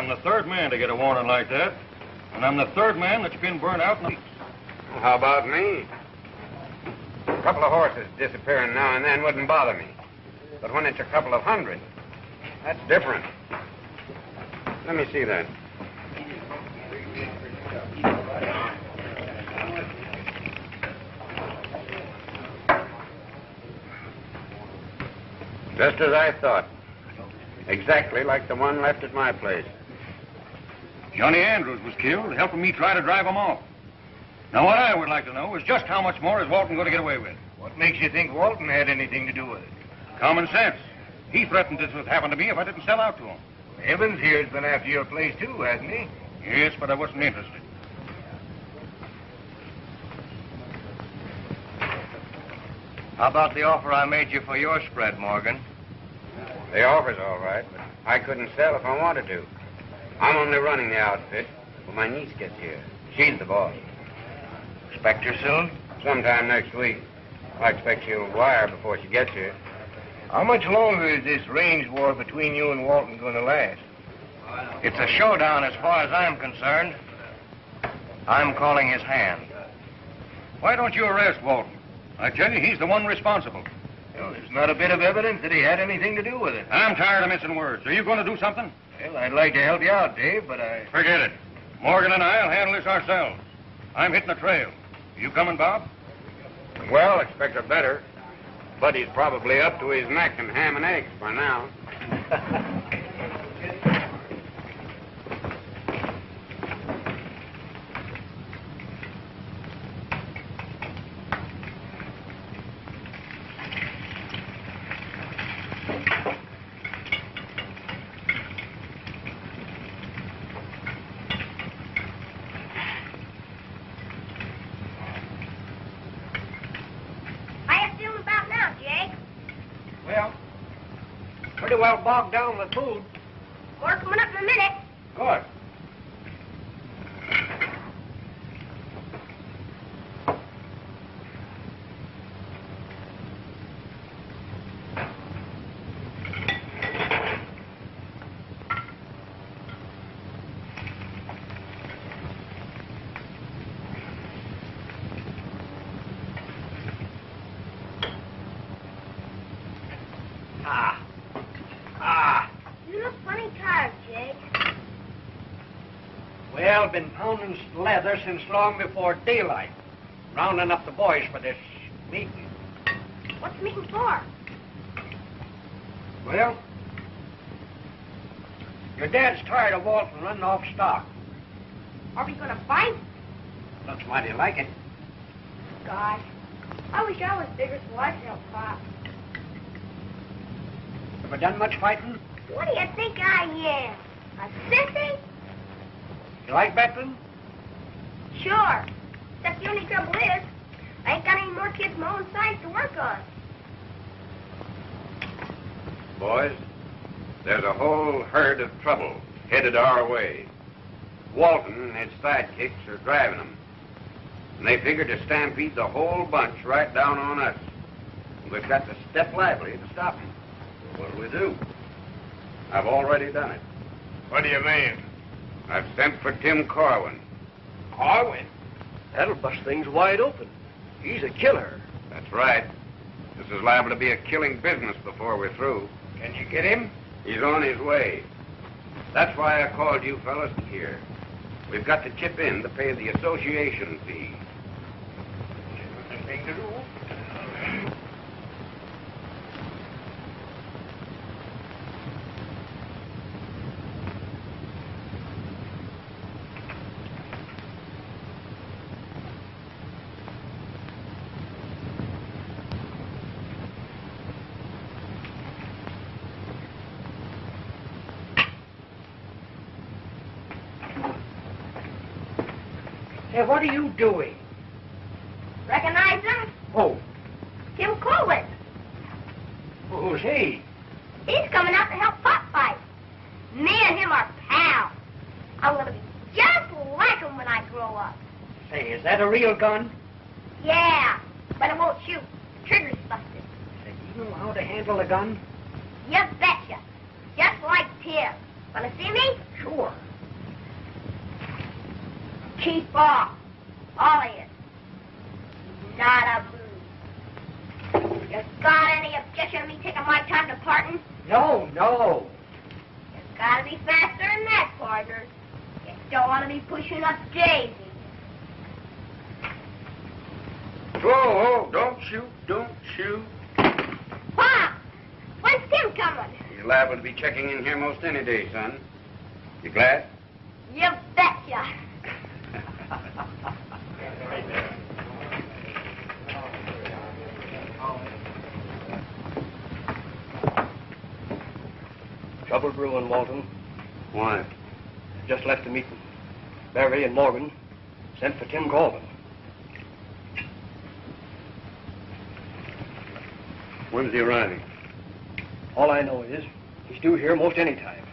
I'm the third man to get a warning like that. And I'm the third man that's been burned out in the... Well, how about me? A couple of horses disappearing now and then wouldn't bother me. But when it's a couple of hundred, that's different. Let me see that. Just as I thought. Exactly like the one left at my place. Johnny Andrews was killed, helping me try to drive him off. Now, what I would like to know is just how much more is Walton going to get away with? What makes you think Walton had anything to do with it? Common sense. He threatened this would happen to me if I didn't sell out to him. Evans here's been after your place, too, hasn't he? Yes, but I wasn't interested. How about the offer I made you for your spread, Morgan? The offer's all right, but I couldn't sell if I wanted to. I'm only running the outfit when my niece gets here. She's the boss. Expect her soon? Sometime next week. I expect she'll wire before she gets here. How much longer is this range war between you and Walton going to last? It's a showdown as far as I'm concerned. I'm calling his hand. Why don't you arrest Walton? I tell you, he's the one responsible. Well, there's not a bit of evidence that he had anything to do with it. I'm tired of missing words. Are you going to do something? Well, I'd like to help you out, Dave, but I... Forget it. Morgan and I'll handle this ourselves. I'm hitting the trail. You coming, Bob? Well, expect a better. Buddy's probably up to his neck in ham and eggs by now. Well bogged down with food. More coming up in a minute. Good. Been pounding leather since long before daylight. Rounding up the boys for this meeting. What's the meeting for? Well, your dad's tired of Walton running off stock. Are we going to fight? Looks mighty like it. Gosh, I wish I was bigger so I could help Pop. Ever done much fighting? What do you think I am? A sissy? You like veterans? Sure. Except the only trouble is, I ain't got any more kids my own size to work on. Boys, there's a whole herd of trouble headed our way. Walton and his sidekicks are driving them. And they figure to stampede the whole bunch right down on us. We've got to step lively to stop them. What'll we do? I've already done it. What do you mean? I've sent for Tim Corwin. Corwin? That'll bust things wide open. He's a killer. That's right. This is liable to be a killing business before we're through. Can you get him? He's on his way. That's why I called you fellas here. We've got to chip in to pay the association fee. Thing to do. Hey, what are you doing? Recognize him? Oh, Tim Corwin. who's he? He's coming out to help Pop fight. Me and him are pals. I'm going to be just like him when I grow up. Say, is that a real gun? Yeah, but it won't shoot. The trigger's busted. Say, do you know how to handle a gun? You betcha. Just like Tim. Want to see me? Sure. Keep off. All of you. Not a move. You got any objection to me taking my time departing? No, no. You gotta be faster than that, partner. You don't want to be pushing up Daisy. Whoa, don't shoot, don't shoot. Pop! When's Tim coming? You're liable to be checking in here most any day, son. You glad? You betcha. Trouble brewing, Walton. Why? Just left the meeting. Barry and Morgan sent for Tim Colvin. When's he arriving? All I know is he's due here most any time.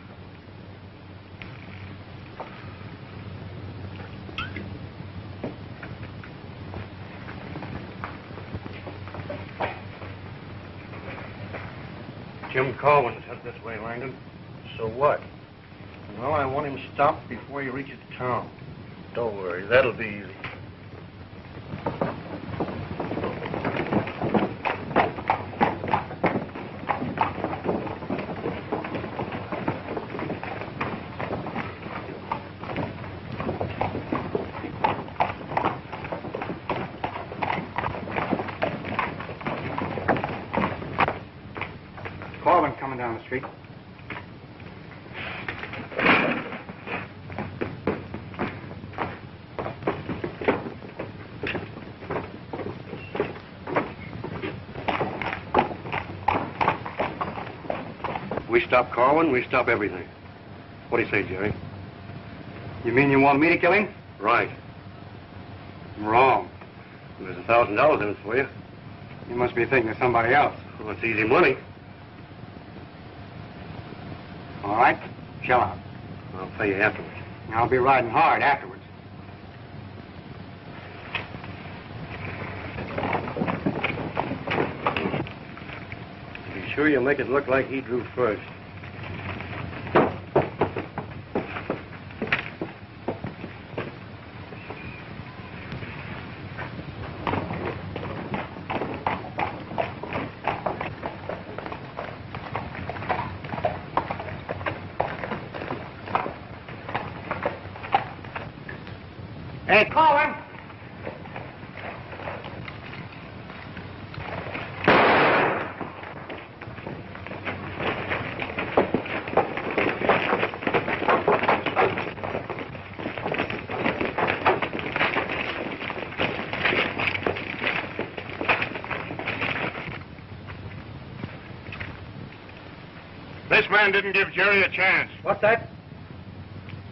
Jim Colvin's headed this way, Langdon. So what? Well, I want him stopped before he reaches town. Don't worry, that'll be easy. Corbin coming down the street. We stop Corwin, we stop everything. What do you say, Jerry? You mean you want me to kill him? Right. Wrong. There's $1,000 in it for you. You must be thinking of somebody else. Well, it's easy money. All right, shell out. I'll pay you afterwards. I'll be riding hard afterwards. Be sure you make it look like he drew first. Hey, Colin! This man didn't give Jerry a chance. What's that?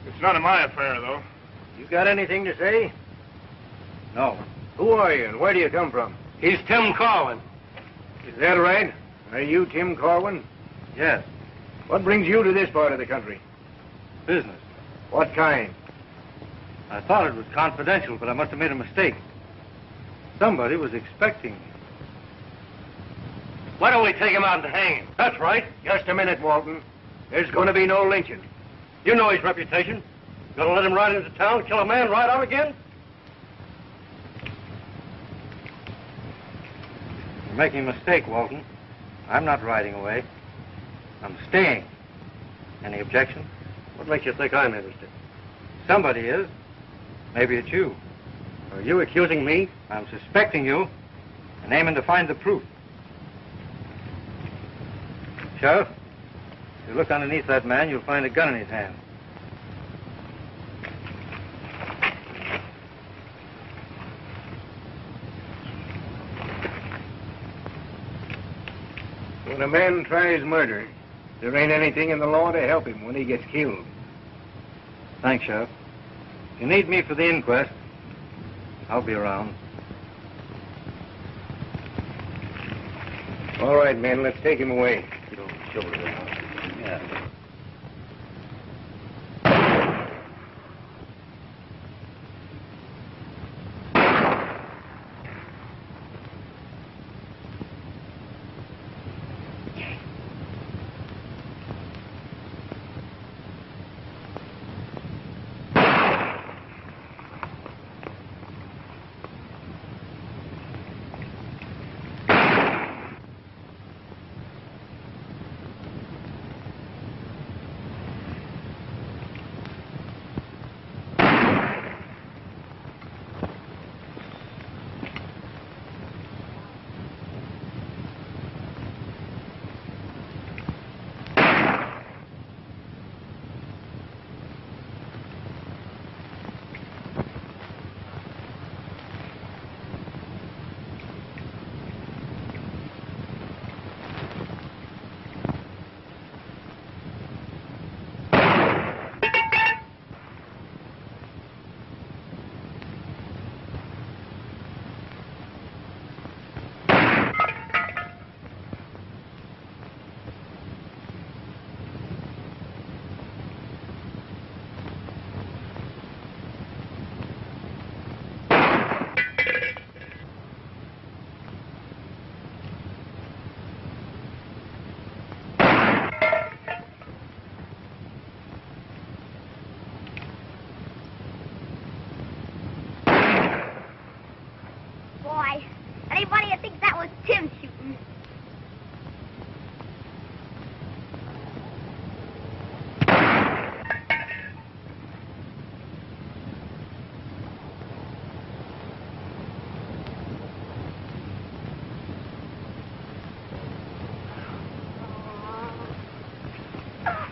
It's none of my affair, though. You got anything to say? No. Who are you and where do you come from? He's Tim Colvin. Is that right? Are you Tim Corwin? Yes. What brings you to this part of the country? Business. What kind? I thought it was confidential, but I must have made a mistake. Somebody was expecting me. Why don't we take him out and hang him? That's right. Just a minute, Walton. There's going to be no lynching. You know his reputation. Gonna let him ride into town, kill a man, ride out again? You're making a mistake, Walton. I'm not riding away. I'm staying. Any objection? What makes you think I'm interested? Somebody is. Maybe it's you. Are you accusing me? I'm suspecting you and aiming to find the proof. Sheriff, if you look underneath that man, you'll find a gun in his hand. When a man tries murder, there ain't anything in the law to help him when he gets killed. Thanks, Sheriff. If you need me for the inquest, I'll be around. All right, men, let's take him away. Yeah.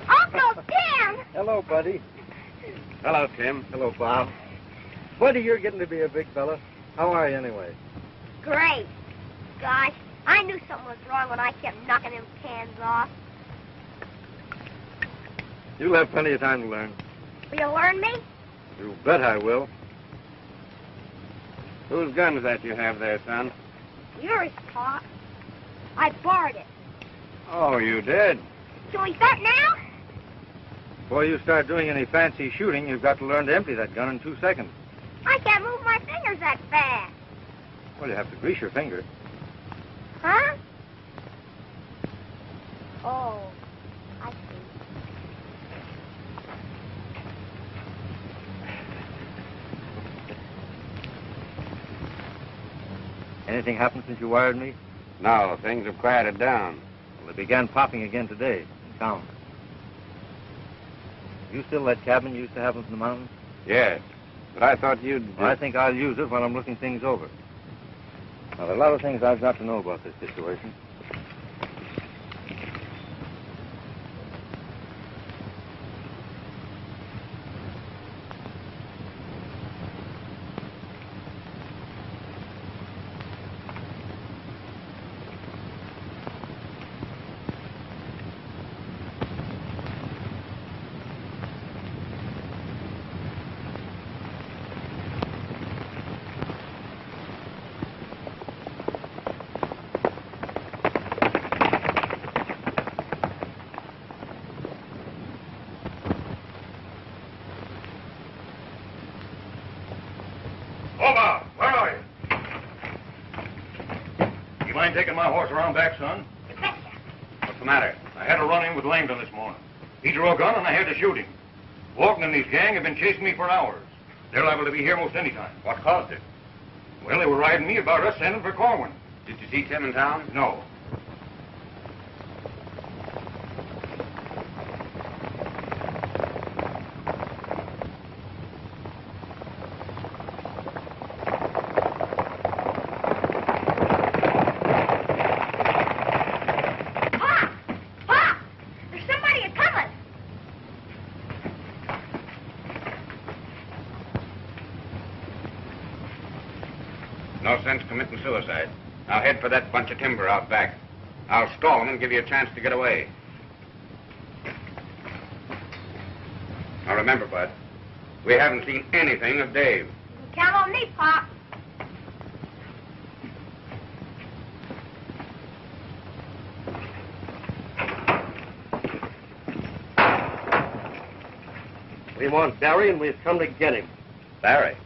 Uncle Tim! Hello, buddy. Hello, Tim. Hello, Bob. Buddy, you're getting to be a big fella. How are you, anyway? Great. Gosh, I knew something was wrong when I kept knocking them cans off. You'll have plenty of time to learn. Will you learn me? You bet I will. Whose gun's that you have there, son? Yours, Pop. I borrowed it. Oh, you did? Can we start now? Before you start doing any fancy shooting, you've got to learn to empty that gun in 2 seconds. I can't move my fingers that fast. Well, you have to grease your finger. Huh? Oh, I see. Anything happened since you wired me? No, things have quieted down. Well, they began popping again today in town. You still that cabin you used to have up in the mountains? Yes, but I thought you'd... Well, I think I'll use it while I'm looking things over. Now, there are a lot of things I've got to know about this situation. Bob, where are you? You mind taking my horse around back, son? What's the matter? I had a run-in with Langdon this morning. He drew a gun and I had to shoot him. Walton and his gang have been chasing me for hours. They're liable to be here most any time. What caused it? Well, they were riding me about us sending for Corwin. Did you see Tim in town? No. Pop! Pop! There's somebody a-coming. No sense committing suicide. I'll head for that bunch of timber out back. I'll stall them and give you a chance to get away. Now remember, Bud, we haven't seen anything of Dave. You can count on me, Pop. We want Barry, and we've come to get him. Barry,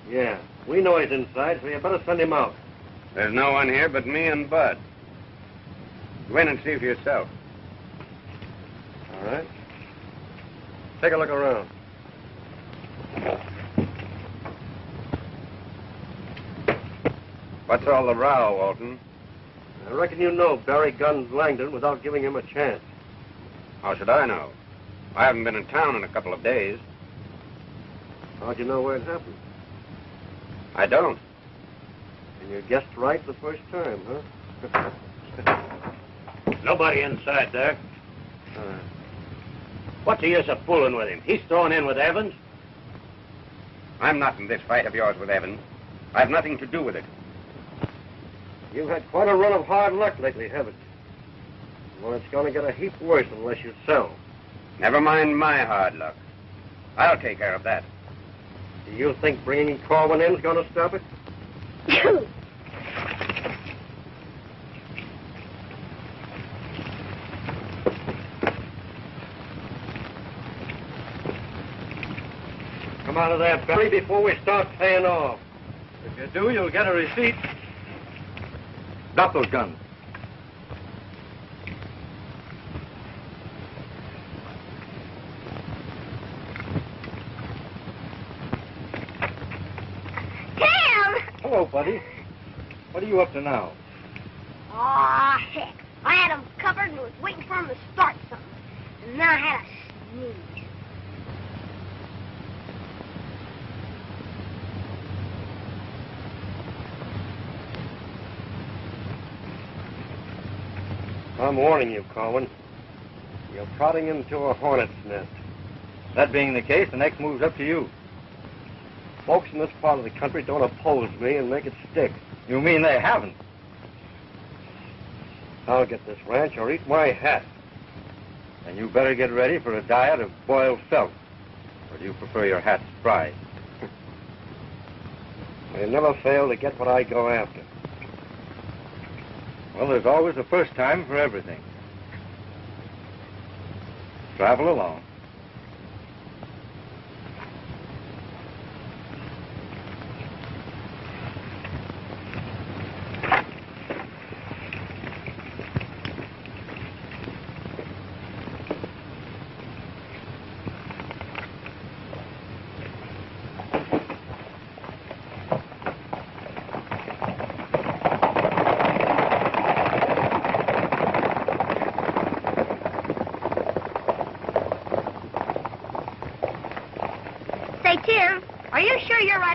Yeah, we know he's inside, so you better send him out. there's no one here but me and Bud. Go in and see for yourself. All right. Take a look around. What's all the row, Walton? I reckon you know Barry gunned Langdon without giving him a chance. How should I know? I haven't been in town in a couple of days. How'd you know where it happened? I don't. And you guessed right the first time, huh? Nobody inside there. All right. What's the use of fooling with him? He's thrown in with Evans. I'm not in this fight of yours with Evans. I've nothing to do with it. You've had quite a run of hard luck lately, haven't you? Well, it's going to get a heap worse unless you sell. Never mind my hard luck. I'll take care of that. Do you think bringing Corwin in is going to stop it? Come out of there, Barry, before we start paying off. If you do, you'll get a receipt. Drop those guns. Hello, buddy. What are you up to now? Aw, heck. I had him covered and was waiting for him to start something. And then I had a sneeze. I'm warning you, Corwin. You're prodding him to a hornet's nest. That being the case, the next move's up to you. Folks in this part of the country don't oppose me and make it stick. You mean they haven't? I'll get this ranch or eat my hat. And you better get ready for a diet of boiled felt. Or do you prefer your hats fried? I never fail to get what I go after. Well, there's always a first time for everything. Travel along.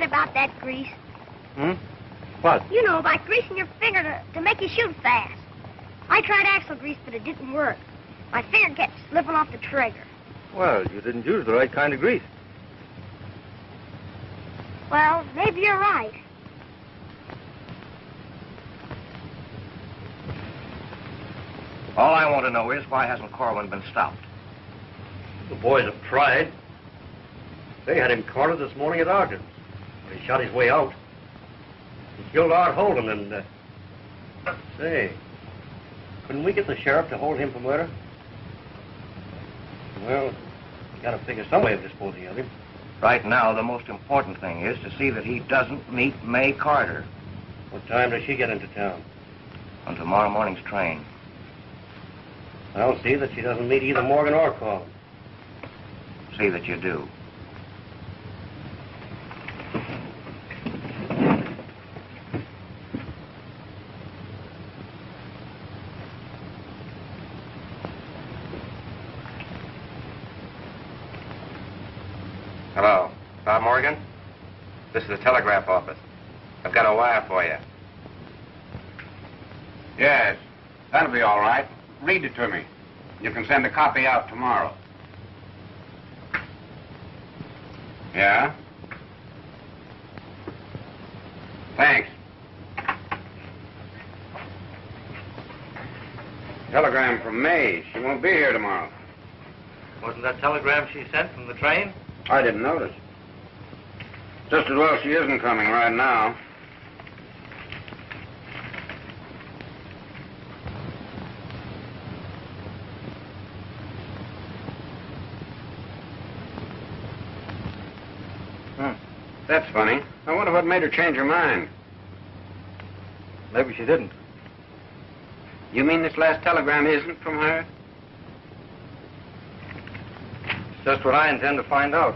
About that grease. What? You know, about greasing your finger to make you shoot fast. I tried axle grease, but it didn't work. My finger kept slipping off the trigger. Well, you didn't use the right kind of grease. Well, maybe you're right. All I want to know is why hasn't Corwin been stopped? The boys have tried. They had him cornered this morning at Ogden's. He shot his way out. He killed Art Holden and, say, couldn't we get the sheriff to hold him for murder? Well, you gotta figure some way of disposing of him. Right now, the most important thing is to see that he doesn't meet May Carter. What time does she get into town? On tomorrow morning's train. I'll see that she doesn't meet either Morgan or Corwin. See that you do. Hello. Bob Morgan? This is the telegraph office. I've got a wire for you. Yes, that'll be all right. Read it to me. You can send a copy out tomorrow. Yeah? Thanks. Telegram from May. She won't be here tomorrow. Wasn't that telegram she sent from the train? I didn't notice. Just as well she isn't coming right now. That's funny. I wonder what made her change her mind. Maybe she didn't. You mean this last telegram isn't from her? It's just what I intend to find out.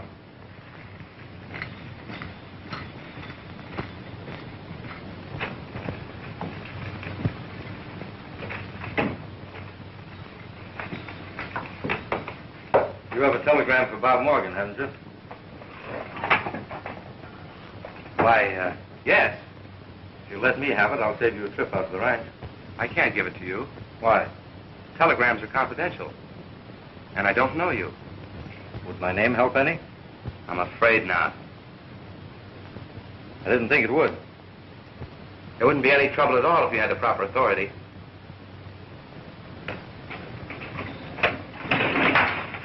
You have a telegram for Bob Morgan, haven't you? Why, yes. If you let me have it, I'll save you a trip out to the ranch. I can't give it to you. Why? Telegrams are confidential. And I don't know you. Would my name help any? I'm afraid not. I didn't think it would. There wouldn't be any trouble at all if you had the proper authority.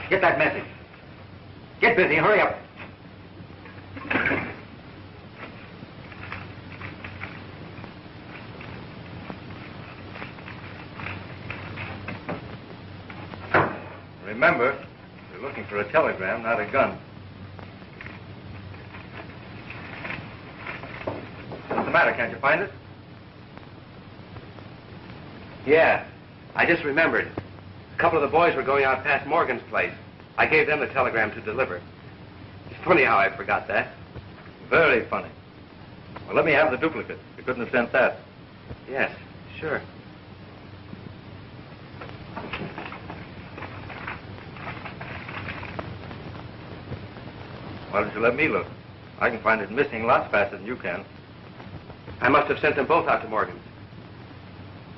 Get that message. Get busy, hurry up. Remember, you're looking for a telegram, not a gun. What's the matter? Can't you find it? Yeah, I just remembered. A couple of the boys were going out past Morgan's place. I gave them the telegram to deliver. It's funny how I forgot that. Very funny. Well, let me have the duplicate. You couldn't have sent that. Yes, sure. Why don't you let me look? I can find it missing lots faster than you can. I must have sent them both out to Morgan's.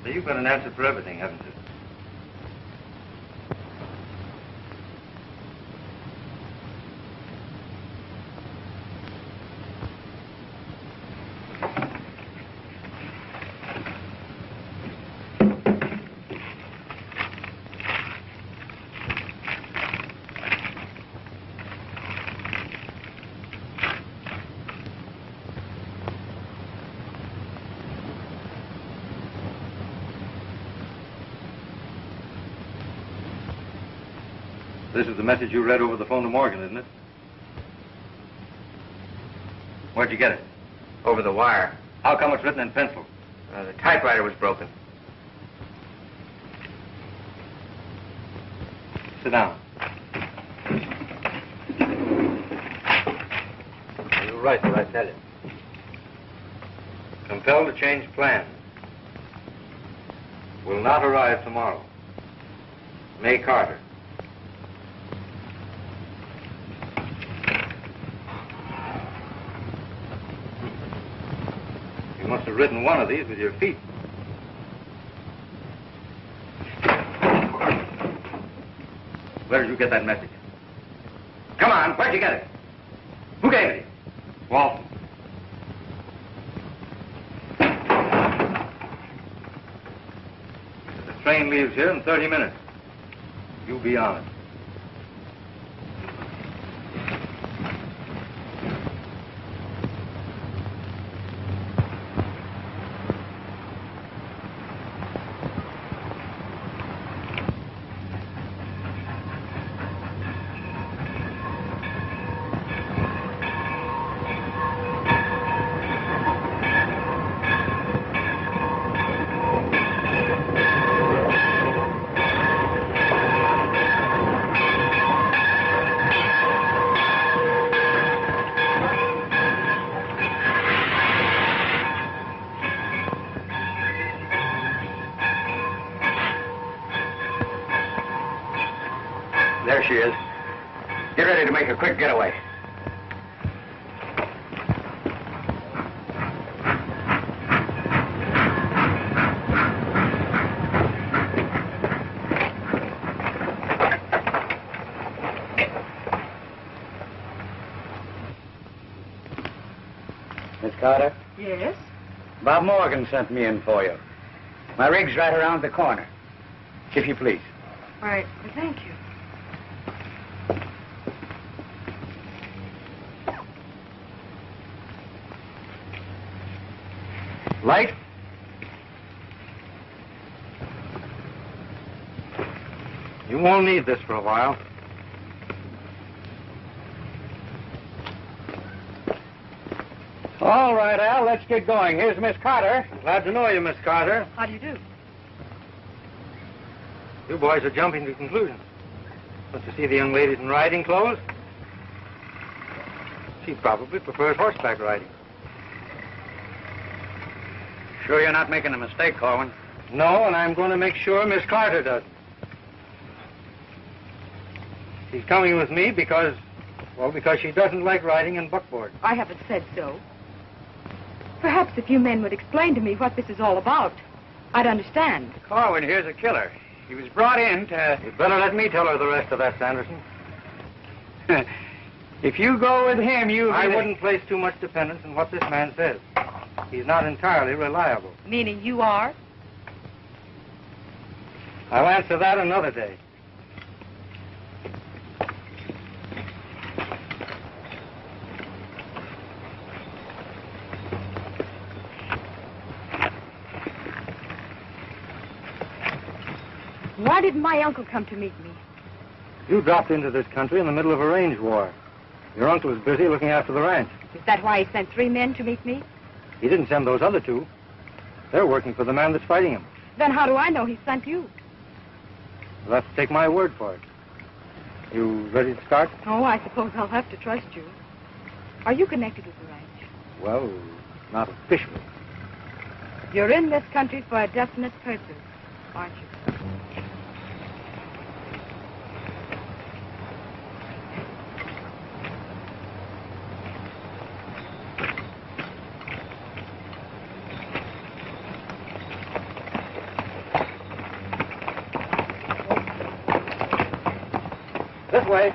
So you've got an answer for everything, haven't you? This is the message you read over the phone to Morgan, isn't it? Where'd you get it? Over the wire. How come it's written in pencil? The typewriter was broken. Sit down. You're right, what I tell you. Compelled to change plans. Will not arrive tomorrow. May Carter. You must have written one of these with your feet. Where did you get that message? Come on, where'd you get it? Who gave it to you? Walton. The train leaves here in 30 minutes. You be on it. There she is. Get ready to make a quick getaway. Miss Carter? Yes? Bob Morgan sent me in for you. My rig's right around the corner. If you please. Why, thank you. Light? You won't need this for a while. All right, Al, let's get going. Here's Miss Carter. Glad to know you, Miss Carter. How do you do? You boys are jumping to conclusions. Don't you see the young ladies in riding clothes? She probably prefers horseback riding. Sure you're not making a mistake, Corwin? No, and I'm going to make sure Miss Carter doesn't. She's coming with me because she doesn't like riding in buckboard. I haven't said so. Perhaps if you men would explain to me what this is all about, I'd understand. Corwin, here's a killer. He was brought in to... You'd better let me tell her the rest of that, Sanderson. If you go with him, I wouldn't place too much dependence on what this man says. He's not entirely reliable. Meaning you are? I'll answer that another day. Why didn't my uncle come to meet me? You dropped into this country in the middle of a range war. Your uncle is busy looking after the ranch. Is that why he sent 3 men to meet me? He didn't send those other 2. They're working for the man that's fighting him. Then how do I know he sent you? You'll have to take my word for it. You ready to start? Oh, I suppose I'll have to trust you. Are you connected with the ranch? Well, not officially. You're in this country for a definite purpose, aren't you? This way.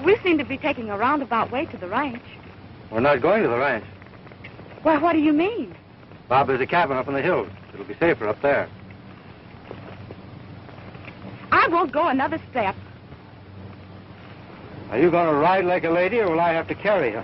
We seem to be taking a roundabout way to the ranch. We're not going to the ranch. Well, what do you mean? Bob, there's a cabin up in the hills. It'll be safer up there. I won't go another step. Are you going to ride like a lady, or will I have to carry you?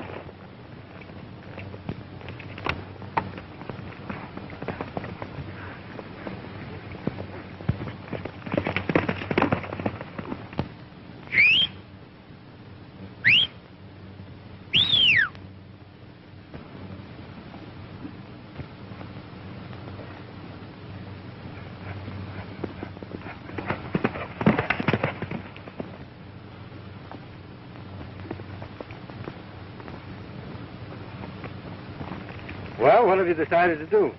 Well, what have you decided to do?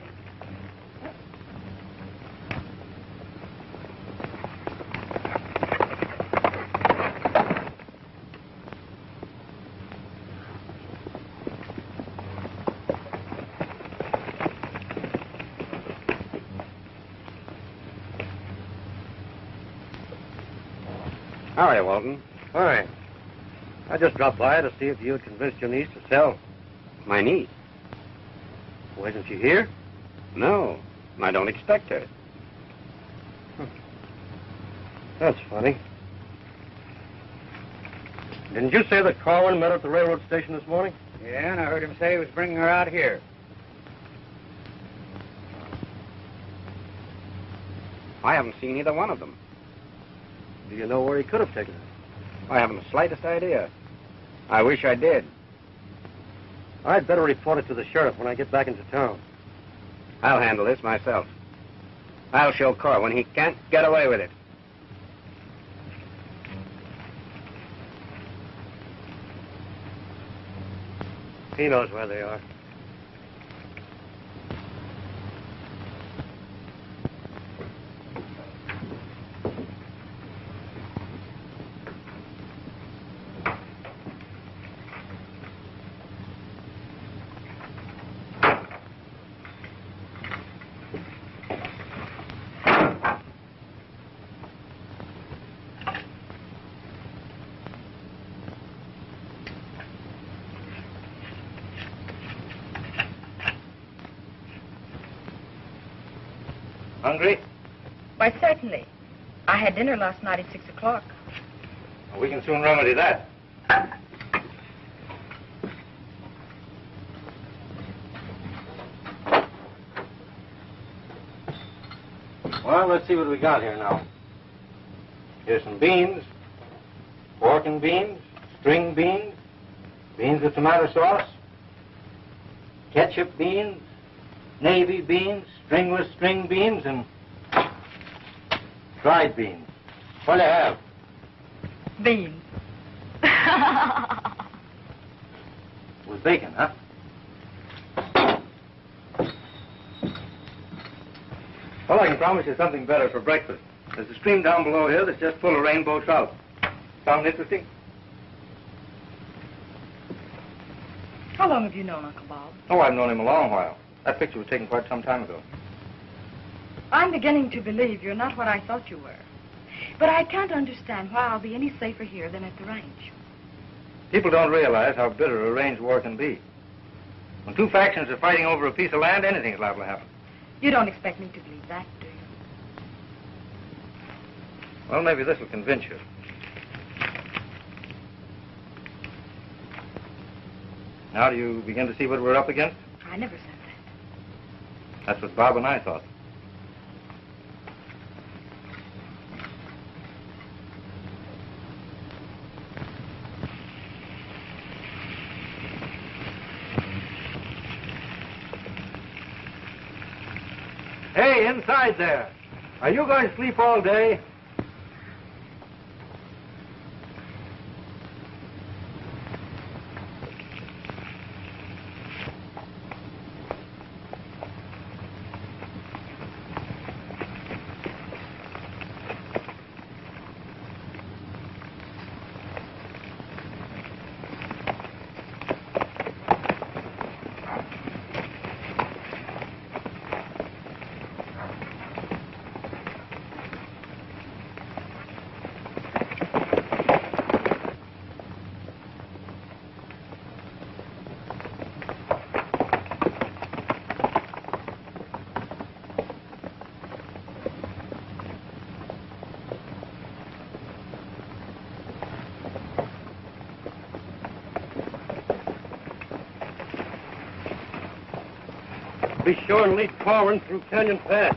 How are you, Walton? Fine. I just dropped by to see if you had convinced your niece to sell. My niece? Wasn't she here? No, I don't expect her. That's funny. Didn't you say that Corwin met her at the railroad station this morning? Yeah, and I heard him say he was bringing her out here. I haven't seen either one of them. Do you know where he could have taken her? I haven't the slightest idea. I wish I did. I'd better report it to the sheriff when I get back into town. I'll handle this myself. I'll show Corwin he can't get away with it. He knows where they are. Hungry? Why, certainly. I had dinner last night at 6 o'clock. Well, we can soon remedy that. Well, let's see what we got here now. Here's some beans, pork and beans, string beans, beans with tomato sauce, ketchup beans, navy beans, stringless string beans, and dried beans. What do you have? Beans. With bacon, huh? Well, I can promise you something better for breakfast. There's a stream down below here that's just full of rainbow trout. Sound interesting? How long have you known Uncle Bob? Oh, I've known him a long while. That picture was taken quite some time ago. I'm beginning to believe you're not what I thought you were. But I can't understand why I'll be any safer here than at the ranch. People don't realize how bitter a range war can be. When two factions are fighting over a piece of land, anything's liable to happen. You don't expect me to believe that, do you? Well, maybe this will convince you. Now do you begin to see what we're up against? I never said that. That's what Bob and I thought. Hey, inside there. Are you going to sleep all day? be sure and lead Roarin through Canyon Pass.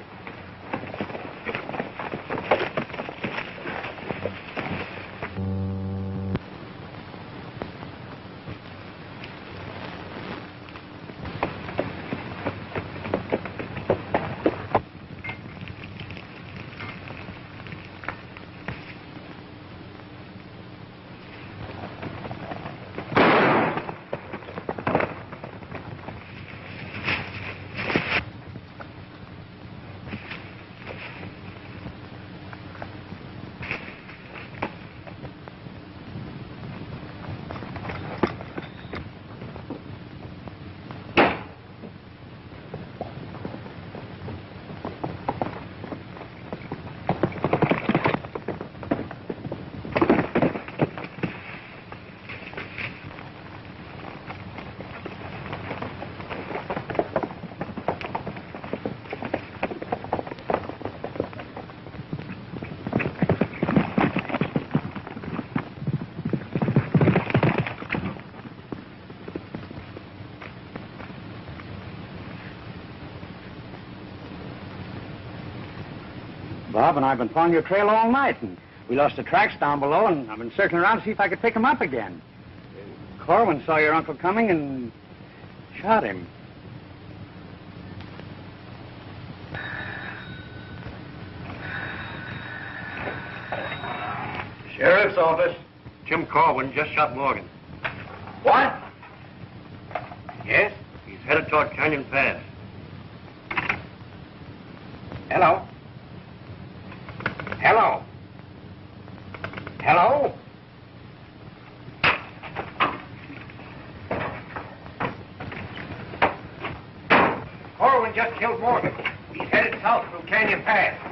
Bob and I have been following your trail all night, and we lost the tracks down below, and I've been circling around to see if I could pick them up again. Corwin saw your uncle coming and shot him. Sheriff's office. Jim Corwin just shot Morgan. What? Yes? He's headed toward Canyon Pass. Hello? Hello? Hello? Corwin just killed Morgan. He's headed south through Canyon Pass.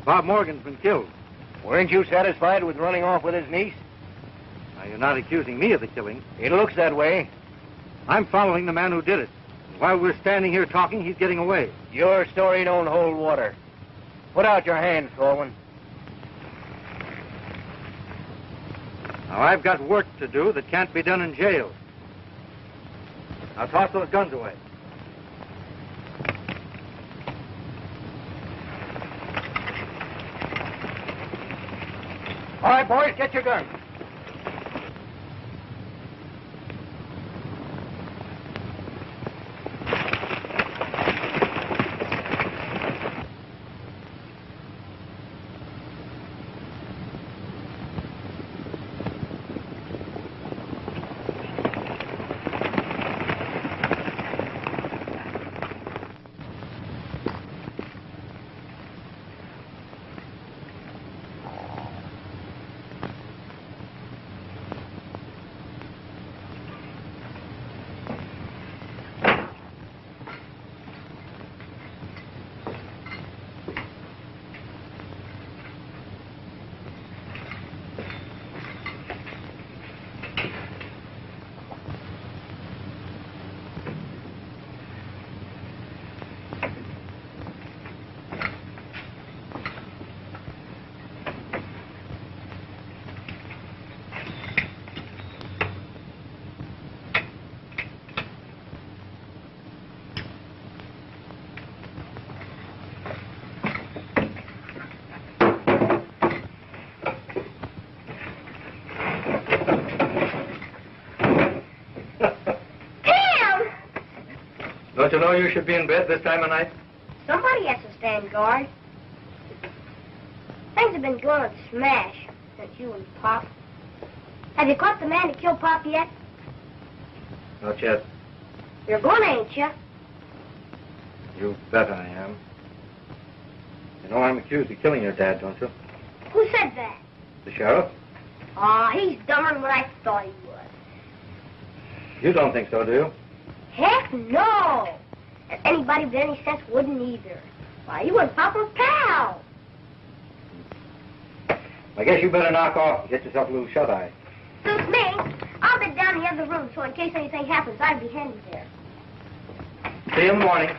Bob Morgan's been killed. Weren't you satisfied with running off with his niece? Now, you're not accusing me of the killing. It looks that way. I'm following the man who did it. And while we're standing here talking, he's getting away. Your story don't hold water. Put out your hands, Corwin. Now, I've got work to do that can't be done in jail. Now, toss those guns away. All right, boys, get your guns. Don't you know you should be in bed this time of night? Somebody has to stand guard. Things have been going smash since you and Pop. Have you caught the man who killed Pop yet? Not yet. You're going, ain't you? You bet I am. You know I'm accused of killing your dad, don't you? Who said that? The sheriff? Aw, he's dumber than what I thought he was. You don't think so, do you? Heck no! And anybody with any sense wouldn't either. Why, you and Pop were pals. I guess you better knock off and get yourself a little shut-eye. Suits me. I'll be down in the other room, so in case anything happens, I'd be handy there. See you in the morning.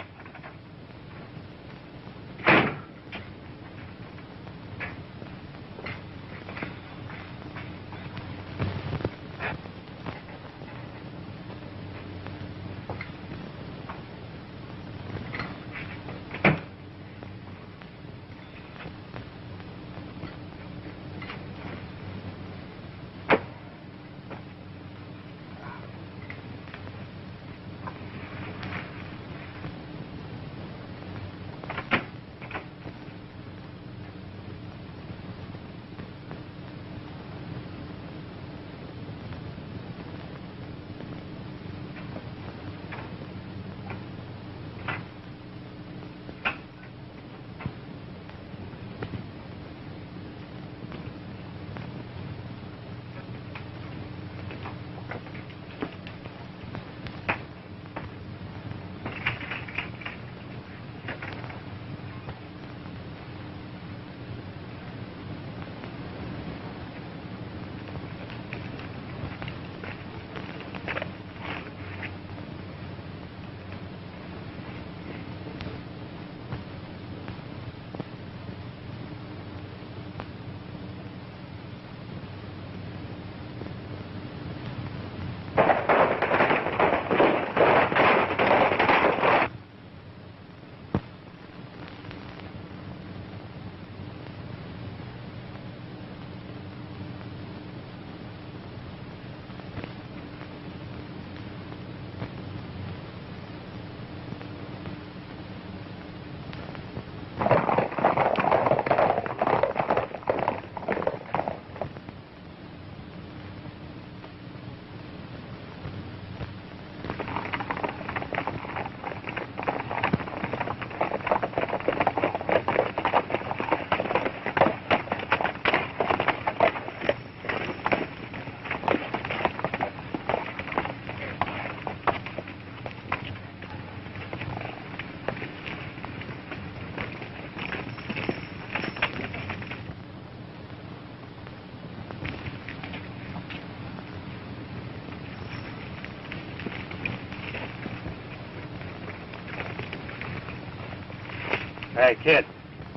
Hey, kid.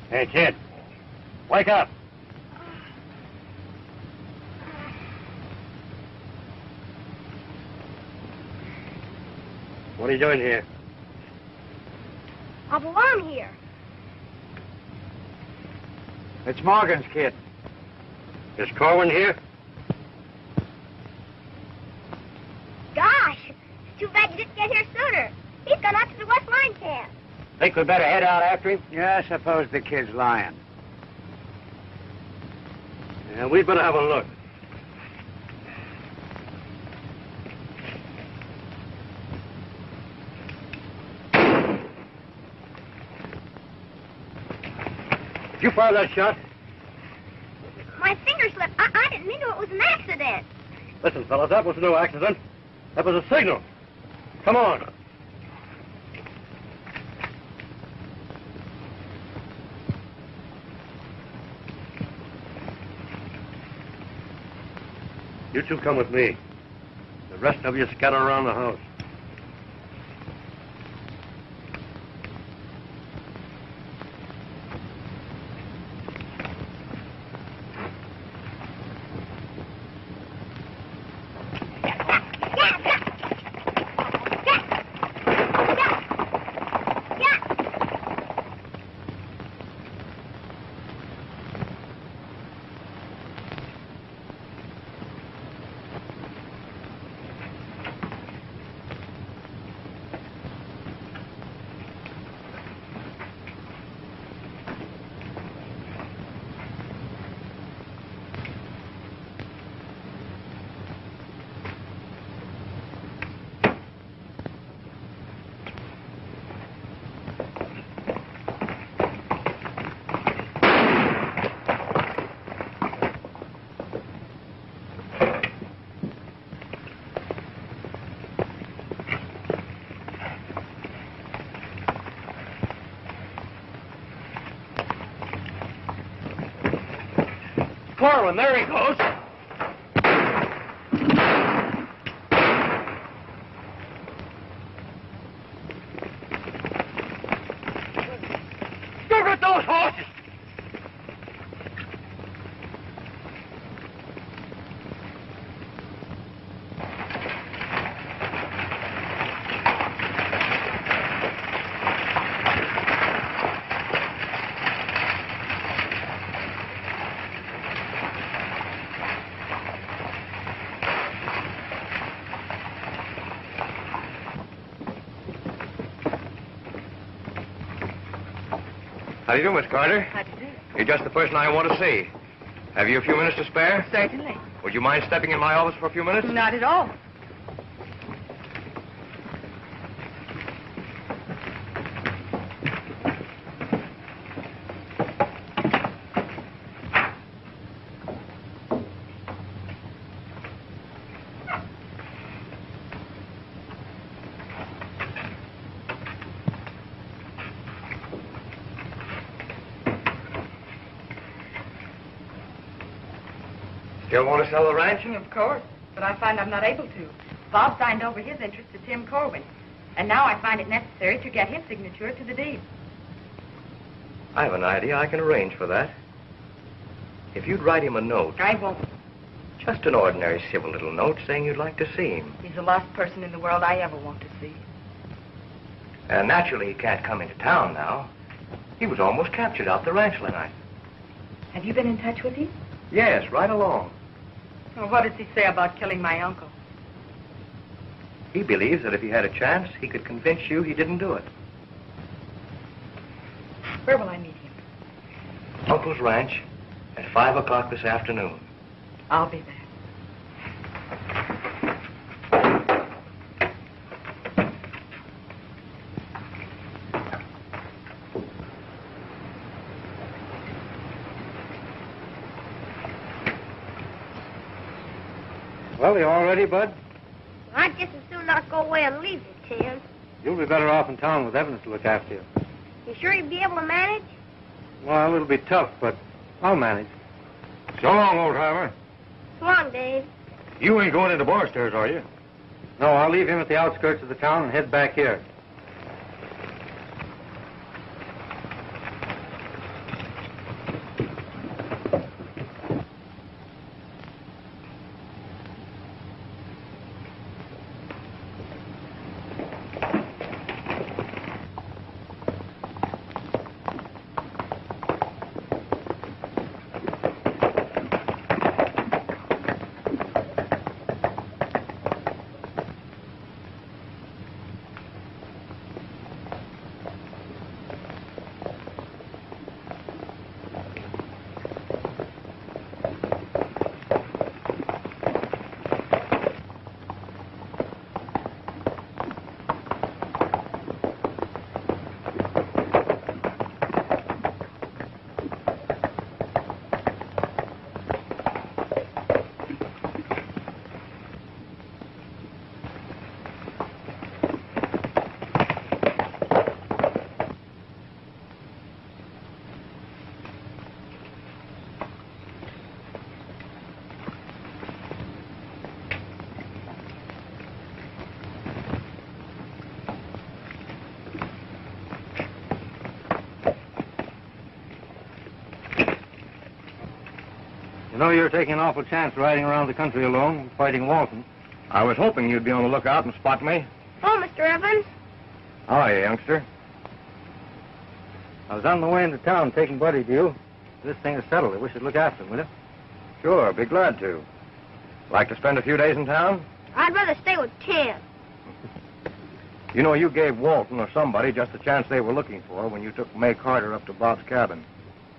Hey, kid. Wake up. What are you doing here? I belong here. It's Morgan's kid. Is Corwin here? Gosh, it's too bad you didn't get here sooner. He's gone out to the West Line camp. Think we better head out after him? Yeah, I suppose the kid's lying. Yeah, we'd better have a look. Did you fire that shot? My finger slipped. I didn't mean to. It was an accident. Listen, fellas, that was no accident. That was a signal. Come on. You two come with me. The rest of you scatter around the house. Corwin, there he goes. Look at those horses. How do you do, Miss Carter? How do you do? You're just the person I want to see. Have you a few minutes to spare? Certainly. Would you mind stepping in my office for a few minutes? Not at all. Still want to sell the ranch? Of course. But I find I'm not able to. Bob signed over his interest to Tim Corwin. And now I find it necessary to get his signature to the deed. I have an idea. I can arrange for that. If you'd write him a note. I won't. Just an ordinary civil little note saying you'd like to see him. He's the last person in the world I ever want to see. Naturally, he can't come into town now. He was almost captured out the ranch last night. Have you been in touch with him? Yes, right along. Well, what does he say about killing my uncle? He believes that if he had a chance, he could convince you he didn't do it. Where will I meet him? Uncle's ranch at 5 o'clock this afternoon. I'll be there. Well, you all ready, Bud? I'd just as soon not go away and leave you, Tim. You'll be better off in town with Evans to look after you. You sure you'd be able to manage? Well, it'll be tough, but I'll manage. So long, old timer. So long, Dave. You ain't going into Barstairs, are you? No, I'll leave him at the outskirts of the town and head back here. You know you're taking an awful chance riding around the country alone, fighting Walton. I was hoping you'd be on the lookout and spot me. Oh, Mr. Evans. How are you, youngster? I was on my way into town taking Buddy to you. This thing is settled. I wish you'd look after him, will you? Sure, be glad to. Like to spend a few days in town? I'd rather stay with Tim. You know, you gave Walton or somebody just the chance they were looking for when you took May Carter up to Bob's cabin.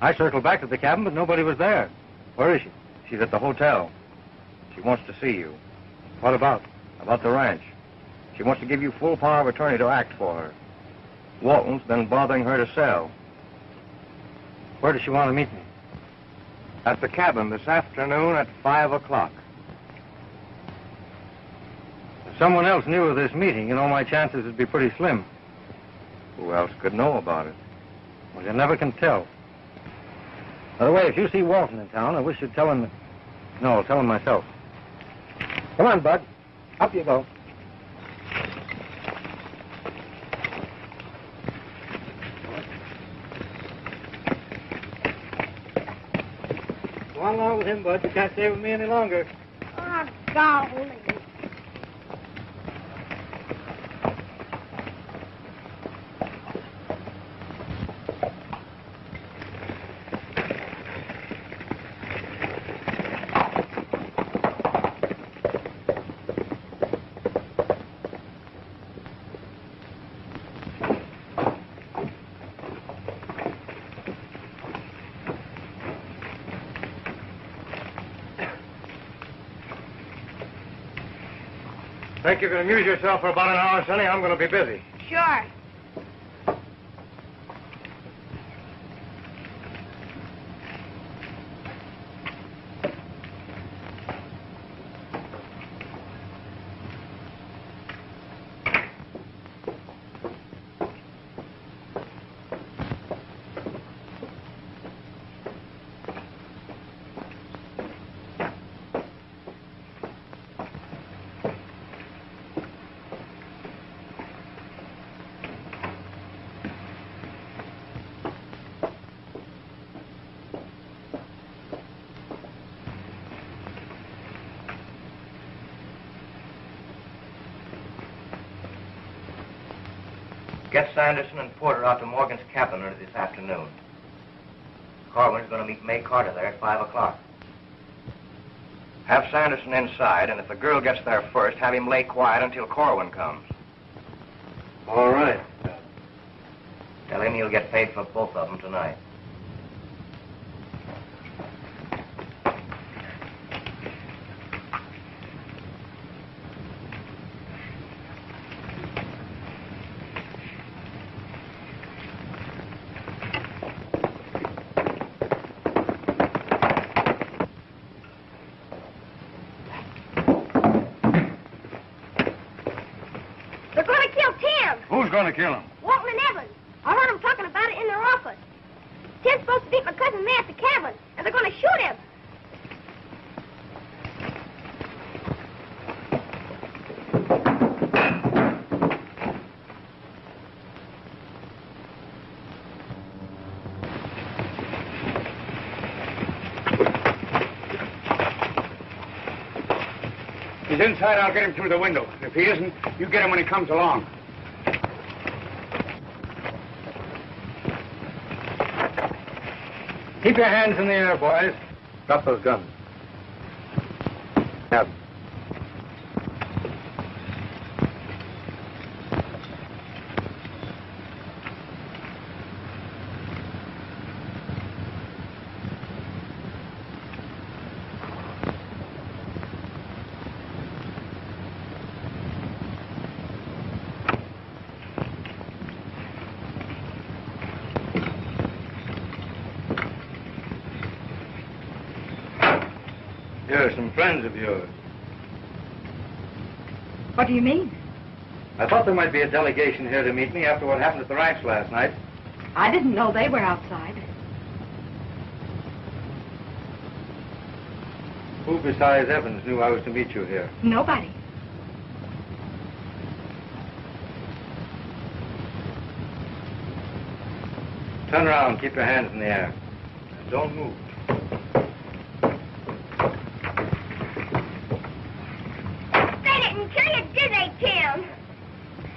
I circled back to the cabin, but nobody was there. Where is she? She's at the hotel. She wants to see you. What about? About the ranch. She wants to give you full power of attorney to act for her. Walton's been bothering her to sell. Where does she want to meet me? At the cabin this afternoon at 5 o'clock. If someone else knew of this meeting, you know my chances would be pretty slim. Who else could know about it? Well, you never can tell. By the way, if you see Walton in town, I wish you'd tell him... No, I'll tell him myself. Come on, Bud. Up you go. Go on along with him, Bud. You can't stay with me any longer. Oh, golly. Think you can amuse yourself for about an hour, Sonny? I'm going to be busy. Sure. Get Sanderson and Porter out to Morgan's cabin early this afternoon. Corwin's going to meet May Carter there at 5 o'clock. Have Sanderson inside, and if the girl gets there first, have him lay quiet until Corwin comes. All right. Tell him you'll get paid for both of them tonight. Who's going to kill him? Walton and Evans. I heard them talking about it in their office. Tim's supposed to beat my cousin May at the cabin, and they're going to shoot him. He's inside. I'll get him through the window. If he isn't, you get him when he comes along. Keep your hands in the air, boys. Drop those guns. Have them. Here are some friends of yours. What do you mean? I thought there might be a delegation here to meet me after what happened at the ranch last night. I didn't know they were outside. Who besides Evans knew I was to meet you here? Nobody. Turn around. Keep your hands in the air. Don't move.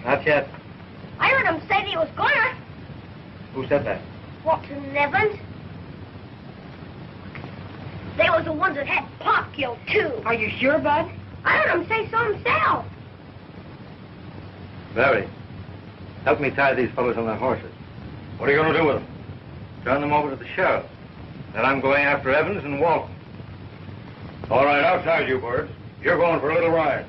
Not yet. I heard him say that he was gonna. Who said that? Walton and Evans. They was the ones that had Pop killed, too. Are you sure, Bud? I heard him say so himself. Barry, help me tie these fellows on their horses. What are you going to do with them? Turn them over to the sheriff. Then I'm going after Evans and Walton. All right, outside you birds. You're going for a little ride.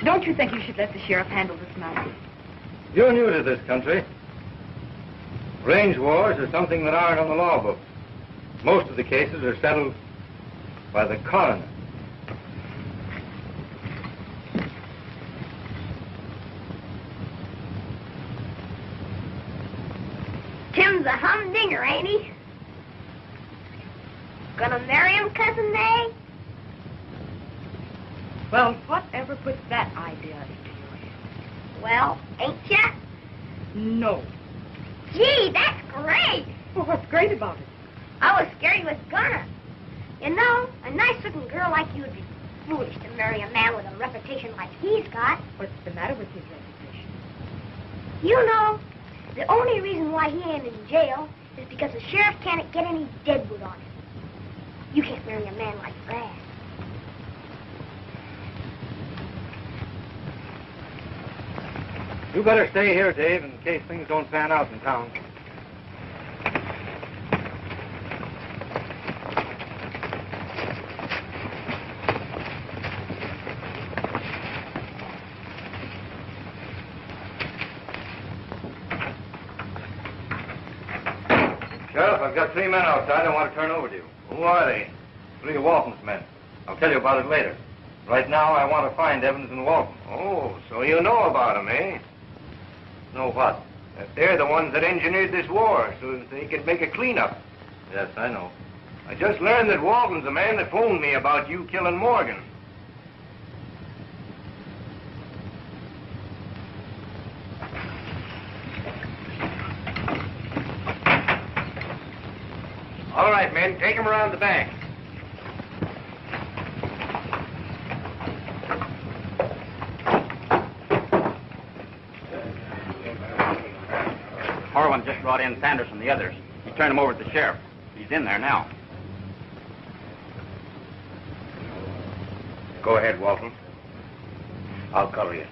Don't you think you should let the sheriff handle this matter? You're new to this country. Range wars are something that aren't on the law books. Most of the cases are settled by the coroner. junior, ain't he? Gonna marry him, Cousin May? Well, whatever put that idea into your head? Well, ain't ya? No. Gee, that's great. Well, what's great about it? I was scared he was gonna. You know, a nice-looking girl like you would be foolish to marry a man with a reputation like he's got. What's the matter with his reputation? You know, the only reason why he ain't in jail is because the sheriff can't get any deadwood on him. You can't marry a man like that. You better stay here, Dave, in case things don't pan out in town. Sheriff, I've got 3 men outside I want to turn over to you. Who are they? 3 of Walton's men. I'll tell you about it later. Right now, I want to find Evans and Walton. Oh, so you know about them, eh? Know what? That they're the ones that engineered this war so that they could make a cleanup. Yes, I know. I just learned that Walton's the man that phoned me about you killing Morgan. All right, men, take him around the bank. Corwin just brought in Sanders and the others. He turned them over to the sheriff. He's in there now. Go ahead, Walton. I'll cover you.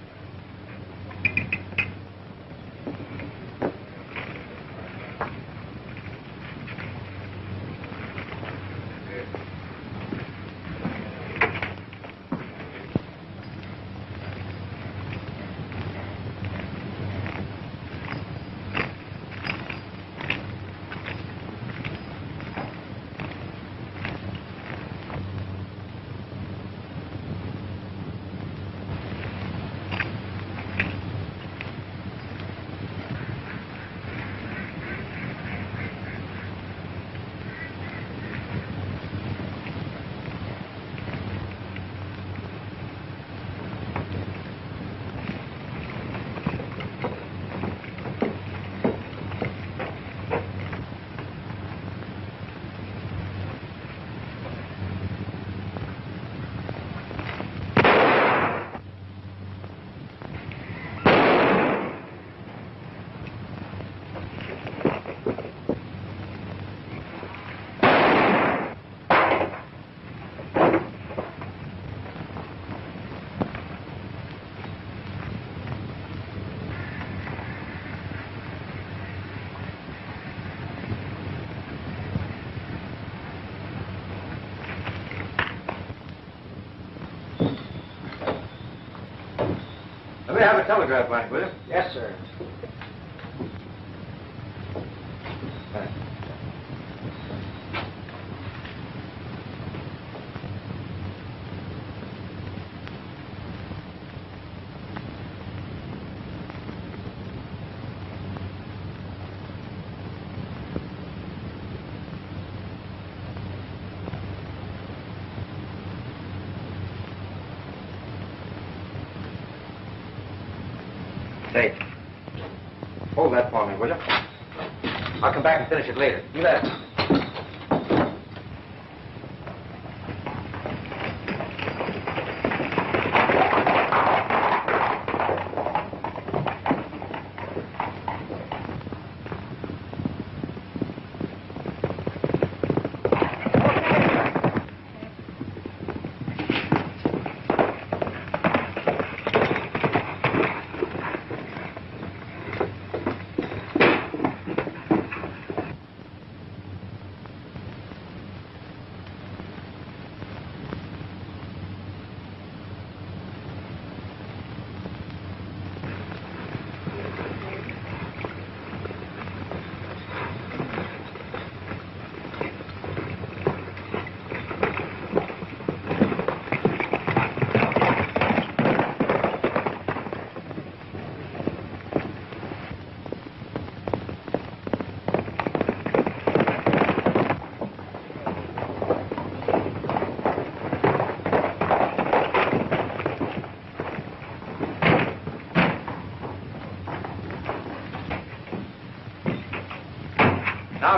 Let me have a telegraph blank, will you? Yes, sir. Thanks. Say, hold that for me, will you? I'll come back and finish it later. You bet.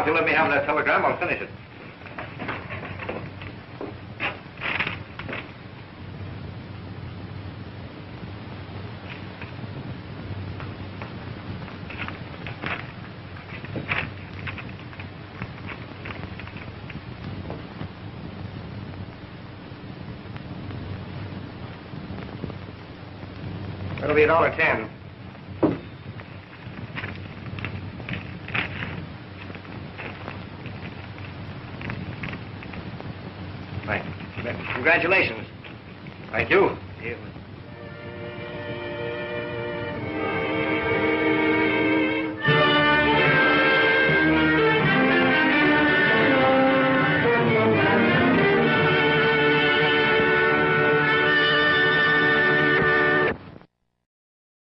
if you let me have that telegram, I'll finish it. That'll be $1.10. Thanks. Congratulations. Thank you. Yeah.